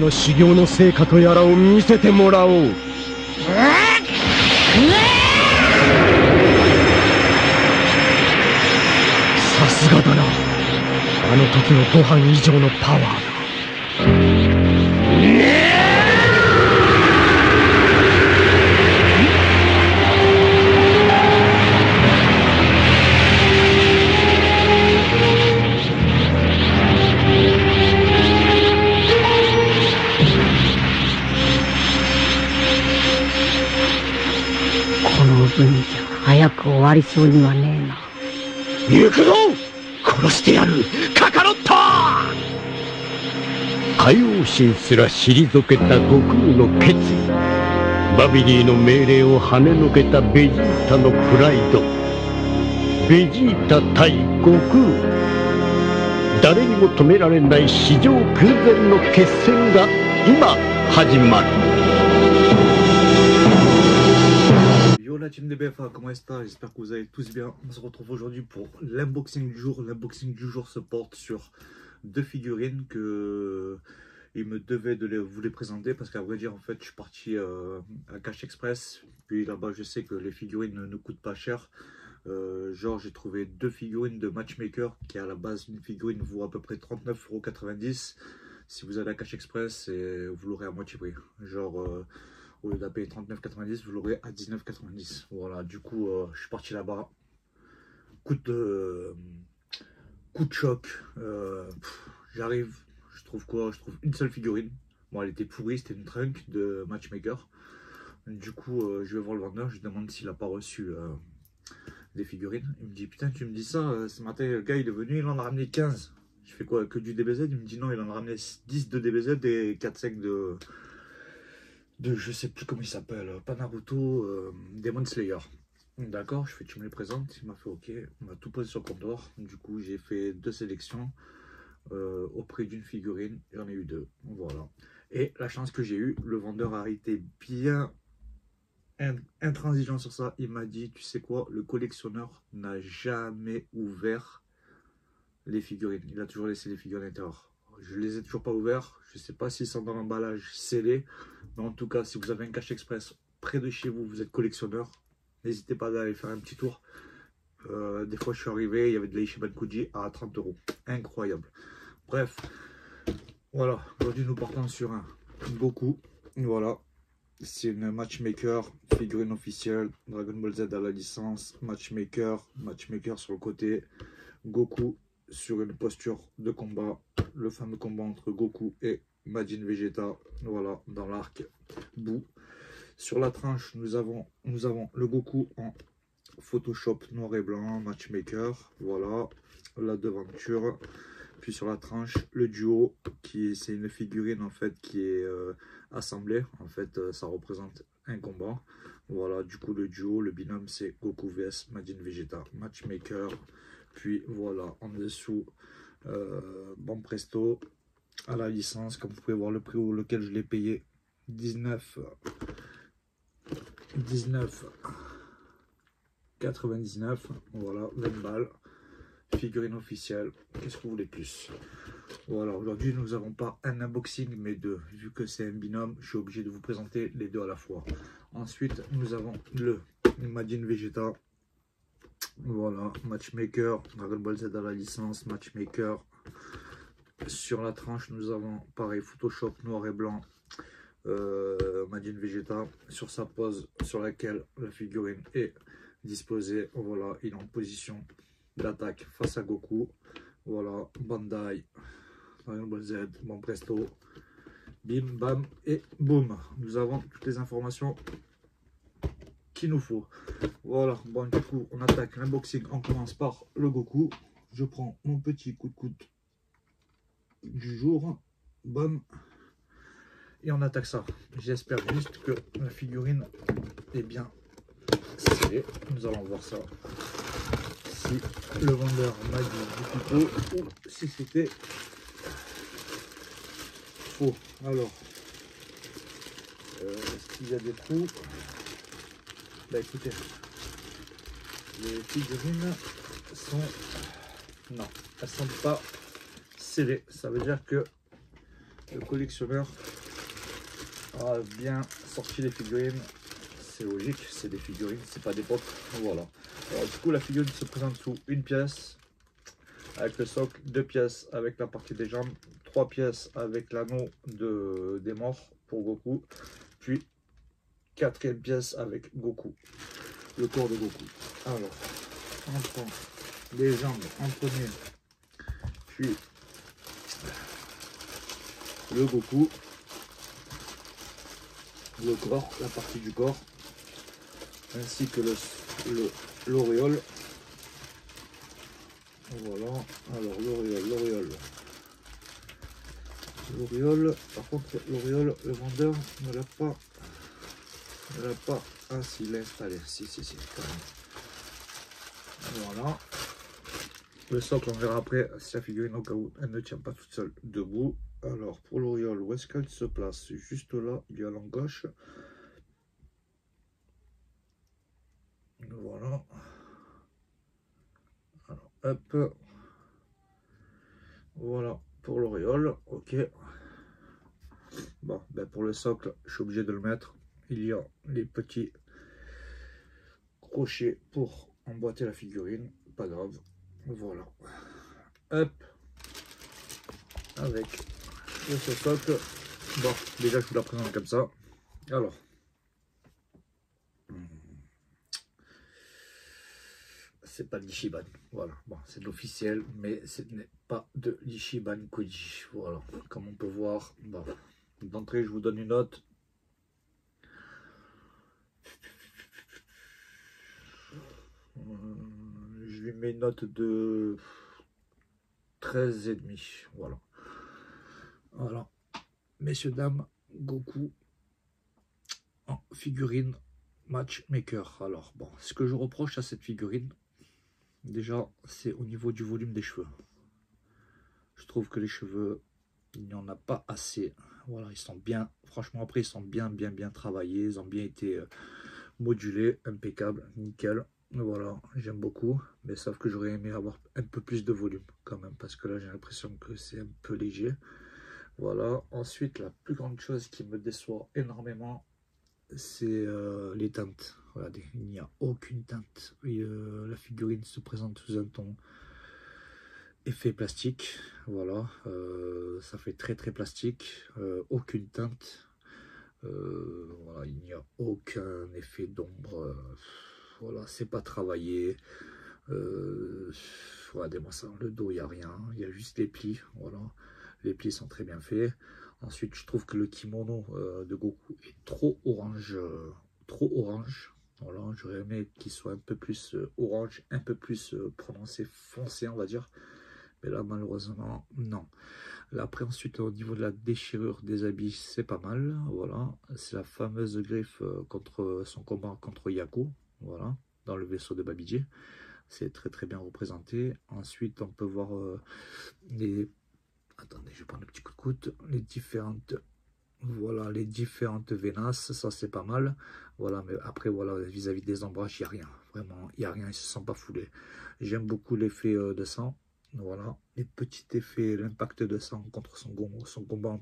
の修行の成果とやらを見せてもらおう。さすがだな。あの時のご飯以上のパワーだ。この分じゃ早く終わりそうにはねえな。行くぞ。殺してやるカカロット。海王神すら退けた悟空の決意、バビディの命令を跳ねのけたベジータのプライド、ベジータ対悟空、誰にも止められない史上空前の決戦が今始まる。Yo la team des BFA, comment est-ce que j'espère que vous allez tous bien. On se retrouve aujourd'hui pour l'unboxing du jour. L'unboxing du jour se porte sur deux figurines que il me devait de vous les présenter parce qu'à vrai dire en fait je suis parti à Cash Express, puis là-bas je sais que les figurines ne coûtent pas cher. Genre j'ai trouvé deux figurines de Matchmaker qui à la base une figurine vaut à peu près 39,90 €. Si vous allez à Cash Express vous l'aurez à moitié prix, genre au lieu de payer 39,90 vous l'aurez à 19,90. Voilà, du coup je suis parti là-bas. Coup de choc. J'arrive, je trouve quoi? Je trouve une seule figurine. Bon, elle était pourrie, c'était une trunk de Matchmaker. Du coup je vais voir le vendeur, je lui demande s'il n'a pas reçu des figurines. Il me dit putain, tu me dis ça, ce matin le gars il est venu, il en a ramené 15. Je fais quoi, que du DBZ? Il me dit non, il en a ramené 10 de DBZ et 4-5 de je sais plus comment il s'appelle, pas Naruto, Demon Slayer. D'accord, je fais tu me les présentes, il m'a fait ok, il m'a tout posé sur le comptoir. Du coup j'ai fait deux sélections au prix d'une figurine, j'en ai eu deux, voilà. Et la chance que j'ai eue, le vendeur a été bien intransigeant sur ça. Il m'a dit tu sais quoi, le collectionneur n'a jamais ouvert les figurines, il a toujours laissé les figurines à l'intérieur. Je les ai toujours pas ouverts, je sais pas s'ils sont dans l'emballage scellé, mais en tout cas si vous avez un Cash Express près de chez vous, vous êtes collectionneur, n'hésitez pas à aller faire un petit tour. Des fois je suis arrivé, il y avait de l'Ichiban Kuji à 30 €, incroyable. Bref, voilà, aujourd'hui nous partons sur un Goku, voilà, c'est une Matchmaker, figurine officielle, Dragon Ball Z à la licence, Matchmaker sur le côté, Goku sur une posture de combat, le fameux combat entre Goku et Majin Vegeta, voilà, dans l'arc Buu. Sur la tranche, nous avons le Goku en Photoshop noir et blanc, Matchmaker, voilà, la devanture. Puis sur la tranche, le duo, c'est une figurine en fait qui est assemblée, en fait ça représente un combat. Voilà, du coup le duo, le binôme c'est Goku vs Majin Vegeta, Matchmaker. Puis voilà, en dessous, bon presto, à la licence, comme vous pouvez voir le prix auquel je l'ai payé, 19,99, voilà, 20 balles, figurine officielle, qu'est-ce que vous voulez de plus? Voilà, aujourd'hui nous n'avons pas un unboxing mais deux, vu que c'est un binôme, je suis obligé de vous présenter les deux à la fois. Ensuite, nous avons le Majin Vegeta. Voilà, Matchmaker, Dragon Ball Z à la licence, Matchmaker. Sur la tranche, nous avons pareil, Photoshop noir et blanc, Majin Vegeta. Sur sa pose sur laquelle la figurine est disposée, voilà, il est en position d'attaque face à Goku. Voilà, Bandai, Dragon Ball Z, bon presto, bim, bam et boum. Nous avons toutes les informations qu'il nous faut. Voilà, bon du coup on attaque l'unboxing, on commence par le Goku. Je prends mon petit coup de coude du jour, bam, et on attaque ça. J'espère juste que la figurine est bien scellée. Nous allons voir ça, si le vendeur m'a dit du pipeau ou si c'était faux. Alors est-ce qu'il y a des trous? Bah écoutez, les figurines sont... non, elles sont pas scellées. Ça veut dire que le collectionneur a bien sorti les figurines. C'est logique, c'est des figurines, c'est pas des pop. Voilà. Alors, du coup, la figurine se présente sous une pièce avec le socle, 2 pièces avec la partie des jambes, 3 pièces avec l'anneau des morts pour Goku, puis 4e pièce avec Goku, le corps de Goku. Alors, on prend les jambes en premier, puis le Goku, le corps, la partie du corps, ainsi que l'auréole. Voilà, alors l'auréole, par contre l'auréole, le vendeur ne l'a pas, ah si, il l'a installé, si, quand même. Voilà, le socle on verra après si la figurine au cas où elle ne tient pas toute seule debout. Alors pour l'auréole, où est-ce qu'elle se place? Juste là, il y a l'angle gauche. Voilà. Alors, hop. Voilà pour l'auréole. Ok. Bon, ben pour le socle, je suis obligé de le mettre. Il y a les petits crochets pour emboîter la figurine. Pas grave. Voilà. Hop. Avec ce socle. Bon, déjà je vous la présente comme ça. Alors. C'est pas de l'Ichiban, voilà, bon, c'est de l'officiel, mais ce n'est pas de l'Ichiban Koji, voilà, comme on peut voir. Bon, d'entrée, je vous donne une note. Je lui mets une note de 13,5, voilà. Voilà, messieurs, dames, Goku en figurine matchmaker. Alors, bon, ce que je reproche à cette figurine, déjà, c'est au niveau du volume des cheveux. Je trouve que les cheveux, il n'y en a pas assez. Voilà, ils sont bien, franchement, après, ils sont bien travaillés. Ils ont bien été modulés, impeccable, nickel. Voilà, j'aime beaucoup. Mais sauf que j'aurais aimé avoir un peu plus de volume quand même. Parce que là, j'ai l'impression que c'est un peu léger. Voilà, ensuite, la plus grande chose qui me déçoit énormément, c'est les teintes. Regardez, il n'y a aucune teinte. La figurine se présente sous un ton effet plastique. Voilà, ça fait très plastique. Aucune teinte. Voilà, il n'y a aucun effet d'ombre. Voilà, c'est pas travaillé. Regardez-moi ça. Le dos, il n'y a rien. Il y a juste les plis. Voilà, les plis sont très bien faits. Ensuite, je trouve que le kimono de Goku est trop orange. Voilà, j'aurais aimé qu'il soit un peu plus orange, un peu plus prononcé, foncé, on va dire. Mais là, malheureusement, non. Là, après, ensuite, au niveau de la déchirure des habits, c'est pas mal. Voilà, c'est la fameuse griffe contre son combat contre Yaku. Voilà, dans le vaisseau de Babidi. C'est très bien représenté. Ensuite, on peut voir les... Attendez, je vais prendre un petit coup de coude. Les différentes... Voilà, les différentes vénasses, ça c'est pas mal. Voilà, mais après, voilà, vis-à-vis des ombrages, il n'y a rien. Vraiment, il n'y a rien, ils ne se sont pas foulés. J'aime beaucoup l'effet de sang. Voilà, les petits effets, l'impact de sang contre son combat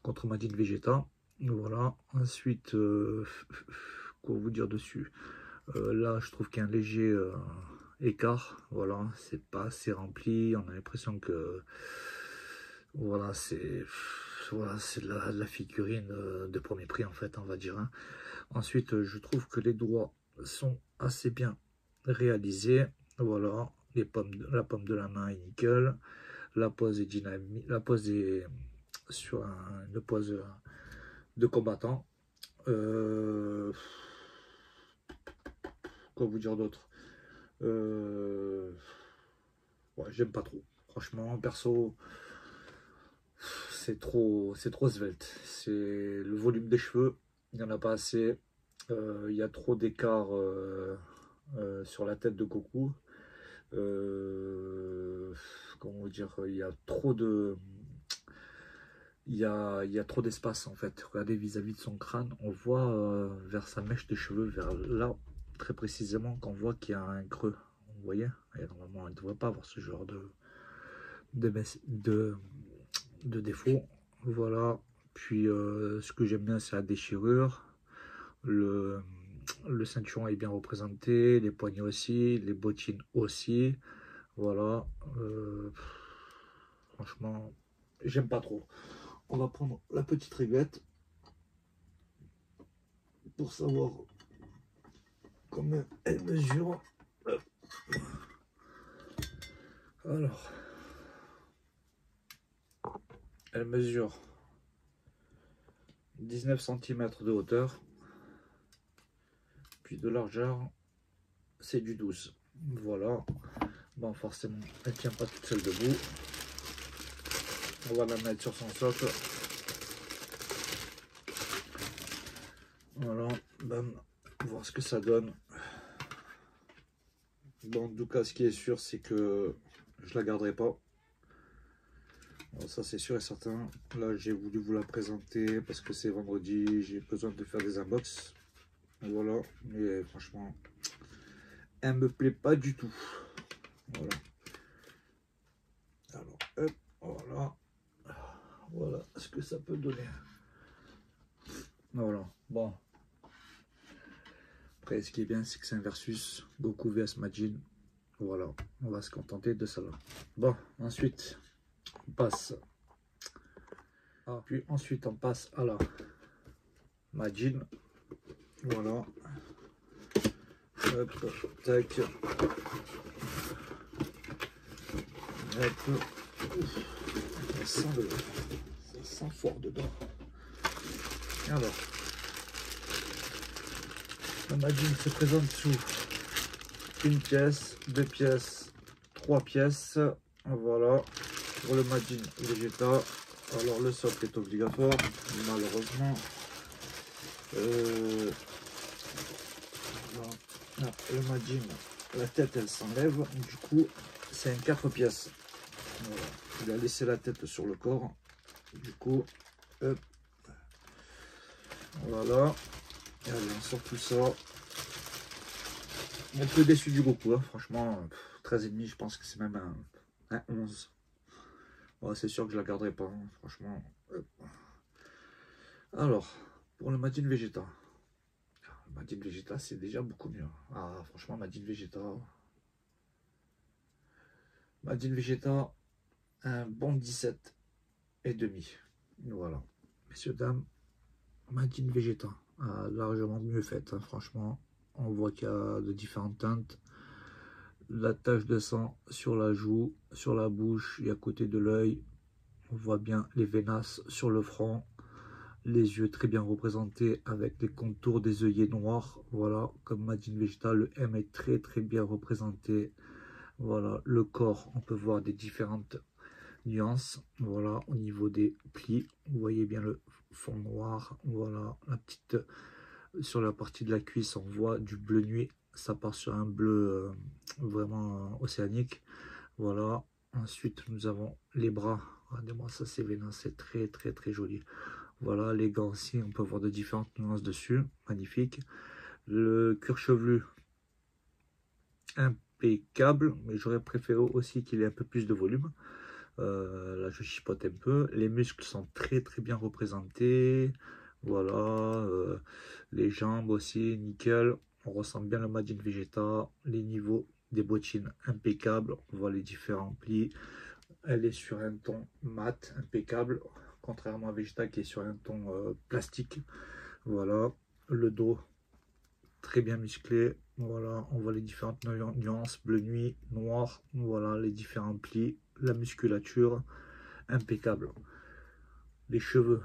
contre Majin Vegeta. Voilà, ensuite, quoi vous dire dessus? Là, je trouve qu'il y a un léger écart. Voilà, c'est pas assez rempli. On a l'impression que... Voilà, c'est de la figurine de premier prix en fait, on va dire. Hein. Ensuite, je trouve que les doigts sont assez bien réalisés. Voilà, la paume de la main est nickel. La pose est dynamique. La pose est sur une pose de combattant. Quoi vous dire d'autre? Ouais, j'aime pas trop. Franchement, perso... C'est trop svelte. C'est le volume des cheveux, il n'y en a pas assez. Il y a trop d'écart sur la tête de Goku. Comment vous dire, il y a trop de... Il y a trop d'espace en fait. Regardez vis-à-vis de son crâne, on voit vers sa mèche de cheveux, vers là, très précisément, qu'on voit qu'il y a un creux. Vous voyez? Et normalement, on ne devrait pas avoir ce genre de de défaut. Voilà. Puis ce que j'aime bien, c'est la déchirure. Le ceinturon est bien représenté, les poignets aussi, les bottines aussi. Voilà. Franchement, j'aime pas trop. On va prendre la petite réglette pour savoir combien elle mesure. Alors, elle mesure 19 cm de hauteur, puis de largeur, c'est du 12. Voilà. Bon, forcément, elle tient pas toute seule debout. On va la mettre sur son socle. Voilà, bam, voir ce que ça donne. Bon, en tout cas, ce qui est sûr, c'est que je la garderai pas. Alors, ça, c'est sûr et certain. Là, j'ai voulu vous la présenter parce que c'est vendredi. J'ai besoin de faire des unbox. Voilà, mais franchement, elle me plaît pas du tout. Voilà. Alors, hop, voilà. Voilà ce que ça peut donner. Voilà, bon. Après, ce qui est bien, c'est que c'est un versus Goku vs Majin. Voilà, on va se contenter de ça là. Bon, ensuite, on passe. Puis ensuite, on passe à la Majin. Voilà. Hop, tac. Hop. Ça sent fort dedans. Alors, la Majin se présente sous une pièce, deux pièces, trois pièces. Voilà, pour le Majin Vegeta. Alors le socle est obligatoire, malheureusement. Voilà. Le Majin, la tête elle s'enlève, du coup c'est un 4 pièces. Voilà. Il a laissé la tête sur le corps, du coup, hop. Voilà. Et allez, on sort tout ça. Un peu déçu du Goku, hein. Franchement, 13,5, je pense que c'est même un 11. Ouais, c'est sûr que je la garderai pas, hein. Franchement. Alors, pour le Majin Vegeta. Le Majin Vegeta, c'est déjà beaucoup mieux. Ah, franchement, Majin Vegeta. Majin Vegeta, un bon 17,5. Voilà. Messieurs, dames, Majin Vegeta a largement mieux fait, hein. Franchement, on voit qu'il y a de différentes teintes. La tache de sang sur la joue, sur la bouche et à côté de l'œil. On voit bien les veinasses sur le front. Les yeux très bien représentés avec les contours des œillets noirs. Voilà, comme Majin Vegeta, le M est très bien représenté. Voilà, le corps, on peut voir des différentes nuances. Voilà, au niveau des plis, vous voyez bien le fond noir. Voilà, la petite sur la partie de la cuisse, on voit du bleu nuit. Ça part sur un bleu vraiment océanique. Voilà. Ensuite, nous avons les bras. Regardez-moi ça, c'est vénant, c'est très joli. Voilà, les gants aussi, on peut voir de différentes nuances dessus. Magnifique. Le cuir chevelu, impeccable, mais j'aurais préféré aussi qu'il ait un peu plus de volume. Là, je chipote un peu. Les muscles sont très bien représentés. Voilà, les jambes aussi, nickel. On ressent bien le Majin Vegeta. Les niveaux des bottines, impeccables. On voit les différents plis. Elle est sur un ton mat, impeccable. Contrairement à Vegeta qui est sur un ton plastique. Voilà, le dos, très bien musclé. Voilà, on voit les différentes nuances, bleu nuit, noir. Voilà, les différents plis. La musculature, impeccable. Les cheveux,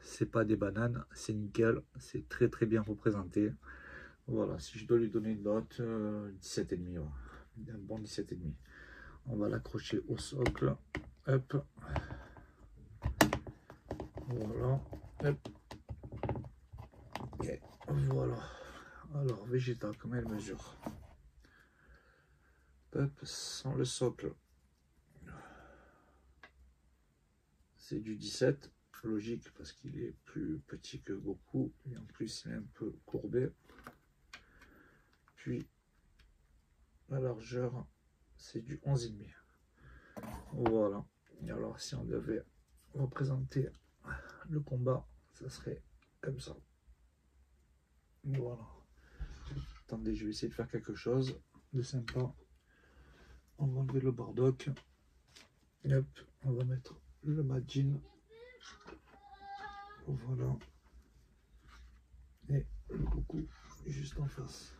c'est pas des bananes, c'est nickel, c'est très bien représenté. Voilà, si je dois lui donner une note, 17,5, ouais. Un bon 17,5. On va l'accrocher au socle. Hop. Voilà. Hop. Et voilà. Alors, Vegeta, comment elle mesure? Hop, sans le socle. C'est du 17. Logique parce qu'il est plus petit que Goku et en plus il est un peu courbé. Puis la largeur c'est du 11,5. Voilà. Et alors si on devait représenter le combat, ça serait comme ça. Voilà. Attendez, je vais essayer de faire quelque chose de sympa. On va enlever le bardock. Et hop, on va mettre le Majin. Voilà. Et le Goku juste en face.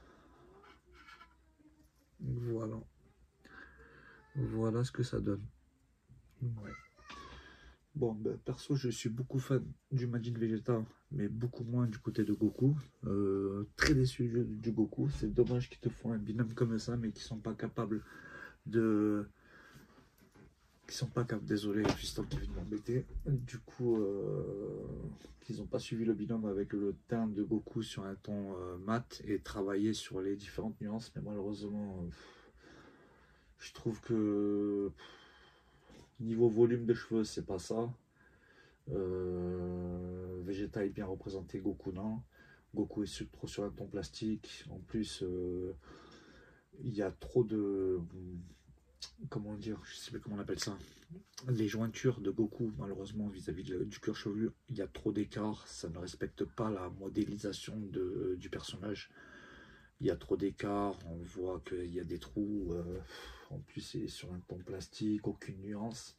Voilà. Voilà ce que ça donne. Ouais. Bon, ben, perso, je suis beaucoup fan du Majin Vegeta, mais beaucoup moins du côté de Goku. Très déçu du Goku. C'est dommage qu'ils te font un binôme comme ça, mais qui sont pas capables de... Désolé, Fiston qui vient de m'embêter. Du coup, qu'ils n'ont pas suivi le binôme avec le teint de Goku sur un ton mat et travailler sur les différentes nuances. Mais malheureusement, je trouve que niveau volume de cheveux, c'est pas ça. Vegeta est bien représenté, Goku non. Goku est trop sur un ton plastique. En plus, il y a trop de... Comment dire, je sais pas comment on appelle ça, les jointures de Goku, malheureusement, vis-à-vis du cuir chevelu, il y a trop d'écart, ça ne respecte pas la modélisation du personnage. Il y a trop d'écart, on voit qu'il y a des trous, en plus c'est sur un ton plastique, aucune nuance.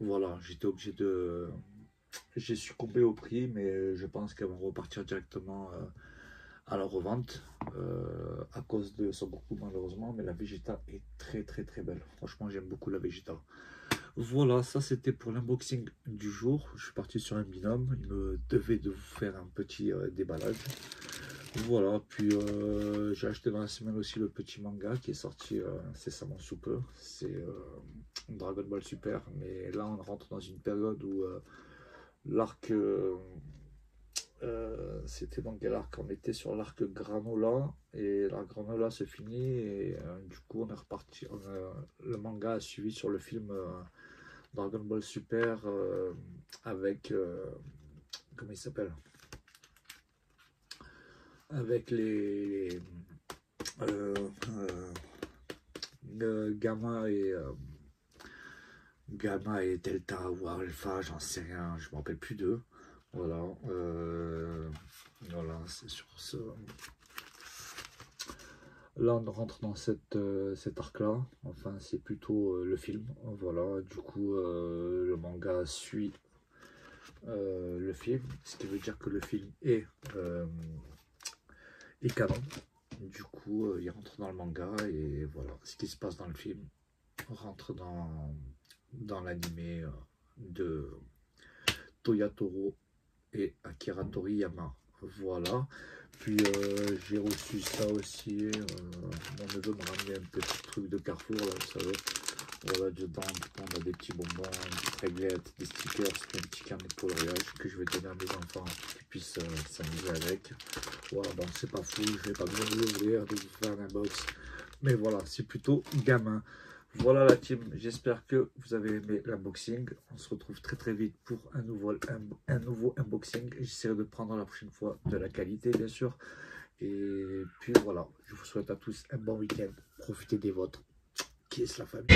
Voilà, j'étais obligé de... J'ai succombé au prix, mais je pense qu'elles vont repartir directement à la revente à cause de Son Goku malheureusement, mais la Vegeta est très belle. Franchement, j'aime beaucoup la Vegeta. Voilà, ça c'était pour l'unboxing du jour. Je suis parti sur un binôme, il me devait de vous faire un petit déballage. Voilà, puis j'ai acheté dans la semaine aussi le petit manga qui est sorti incessamment sous peu. C'est Dragon Ball Super, mais là on rentre dans une période où l'arc... c'était dans quel arc? On était sur l'arc Granola et l'arc Granola se finit et du coup on est reparti, le manga a suivi sur le film Dragon Ball Super avec comment il s'appelle, avec les Gamma et Delta ou Alpha, j'en sais rien, je me rappelle plus d'eux. Voilà, voilà, c'est sur ce. Là, on rentre dans cet arc-là. Enfin, c'est plutôt le film. Voilà, du coup, le manga suit le film, ce qui veut dire que le film est canon. Du coup, il rentre dans le manga et voilà, ce qui se passe dans le film rentre dans l'animé de Toyotaro et Akira Toriyama. Voilà, puis j'ai reçu ça aussi, mon neveu m'a ramené un petit truc de Carrefour là, vous savez, voilà, dedans on a des petits bonbons, une petite réglette, des stickers, puis un petit carnet de coloriage que je vais donner à mes enfants pour qu'ils puissent s'amuser avec. Voilà, bon, c'est pas fou, je vais pas besoin de l'ouvrir, de vous faire un unbox, mais voilà, c'est plutôt gamin. Voilà la team, j'espère que vous avez aimé l'unboxing. On se retrouve très vite pour un nouveau unboxing. J'essaierai de prendre la prochaine fois de la qualité bien sûr. Et puis voilà, je vous souhaite à tous un bon week-end. Profitez des vôtres. Kiss la famille.